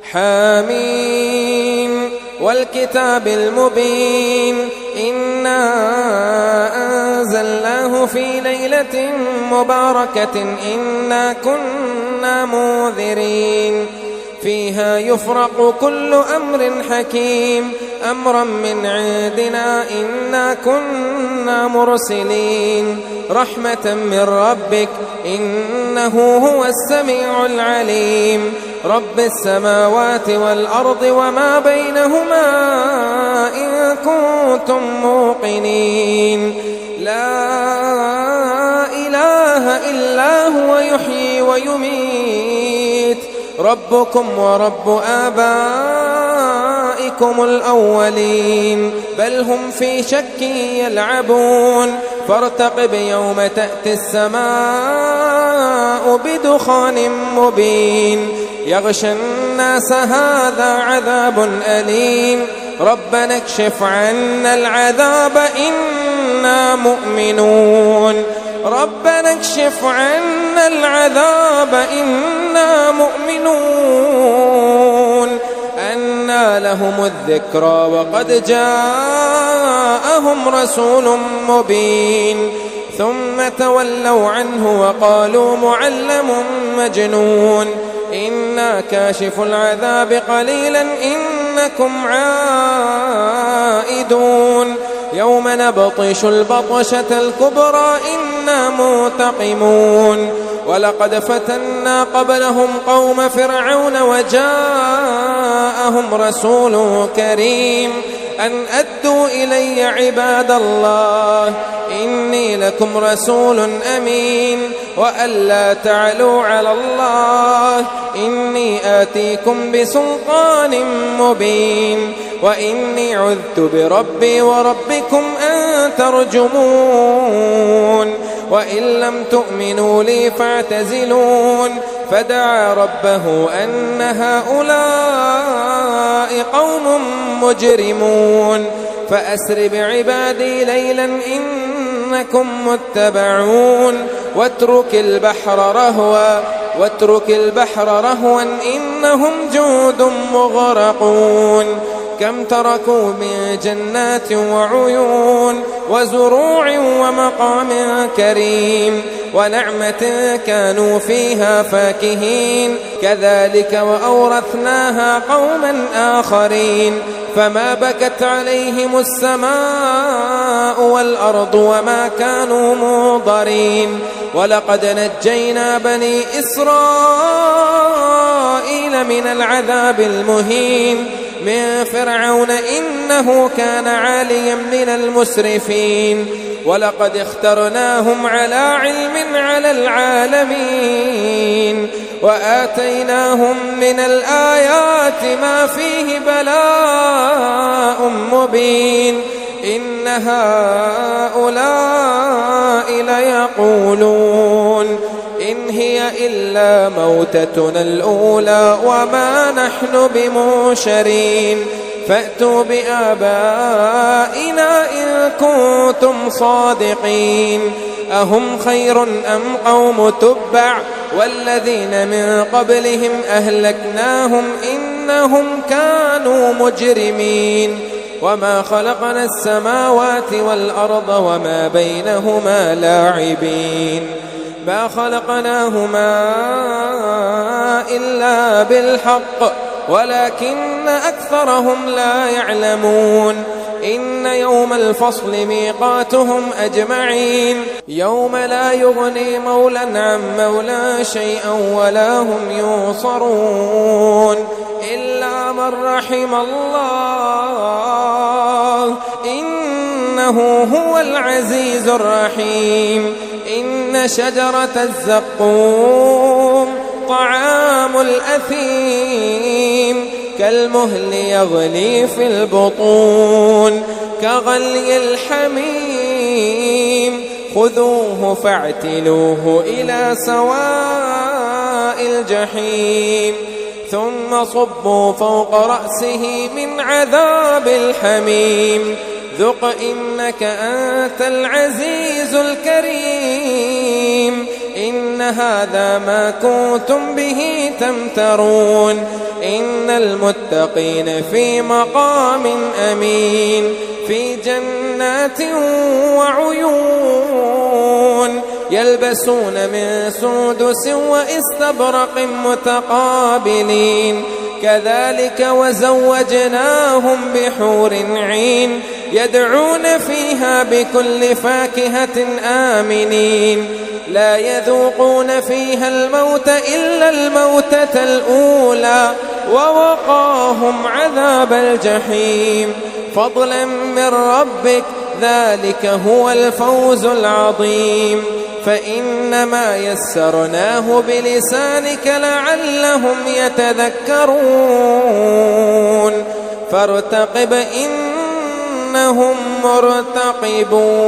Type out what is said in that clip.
حميم والكتاب المبين إنا أنزلناه في ليلة مباركة إنا كنا منذرين فيها يفرق كل أمر حكيم أمرا من عندنا إنا كنا مرسلين رحمة من ربك إنه هو السميع العليم رب السماوات والأرض وما بينهما إن كنتم موقنين لا إله إلا هو يحيي ويميت ربكم ورب آبائكم الأولين بل هم في شك يلعبون فارتقب يوم تأتي السماء بدخان مبين يغشى الناس هذا عذاب أليم ربنا اكشف عنا العذاب إنا مؤمنون ربنا اكشف عنا العذاب إنا مؤمنون أنى لهم الذكرى وقد جاءهم رسول مبين ثم تولوا عنه وقالوا معلم مجنون إنا كاشف العذاب قليلا إنكم عائدون يوم نبطش البطشة الكبرى إنا منتقمون ولقد فتنا قبلهم قوم فرعون وجاءهم رسول كريم أن أدوا إلي عباد الله إني لكم رسول أمين وألا تعلوا على الله إني آتيكم بسلطان مبين وإني عذت بربي وربكم أن ترجمون وإن لم تؤمنوا لي فاعتزلون فدعا ربه أن هؤلاء قوم مجرمون فأسر بعبادي ليلا إنكم متبعون واترك البحر رهوا إنهم جود مغرقون كم تركوا من جنات وعيون وزروع ومقام كريم ونعمة كانوا فيها فاكهين كذلك وأورثناها قوما آخرين فما بكت عليهم السماء والأرض وما كانوا منظرين ولقد نجينا بني إسرائيل من العذاب المهين من فرعون إنه كان عاليا من المسرفين ولقد اخترناهم على علم على العالمين وآتيناهم من الآيات ما فيه بلاء مبين إن هؤلاء ليقولون إن هي إلا موتتنا الأولى وما نحن بمنشرين فأتوا بآبائنا إن كنتم صادقين أهم خير أم قوم تبع والذين من قبلهم أهلكناهم إنهم كانوا مجرمين وما خلقنا السماوات والأرض وما بينهما لاعبين ما خلقناهما إلا بالحق ولكن أكثرهم لا يعلمون إن يوم الفصل ميقاتهم أجمعين يوم لا يغني مولى عن مولى شيئا ولا هم ينصرون إلا من رحم الله إنه هو العزيز الرحيم إن شجرة الزقوم طعام الأثيم كالمهل يغلي في البطون كغلي الحميم خذوه فاعتلوه إلى سواء الجحيم ثم صبوا فوق رأسه من عذاب الحميم ذق إنك أنت العزيز الكريم إن هذا ما كنتم به تمترون إن المتقين في مقام أمين في جنات وعيون يلبسون من سندس وإستبرق متقابلين كذلك وزوجناهم بحور عين يدعون فيها بكل فاكهة آمنين لا يذوقون فيها الموت إلا الموتة الأولى ووقاهم عذاب الجحيم فضلا من ربك ذلك هو الفوز العظيم فإنما يسرناه بلسانك لعلهم يتذكرون فارتقب إنهم مرتقبون.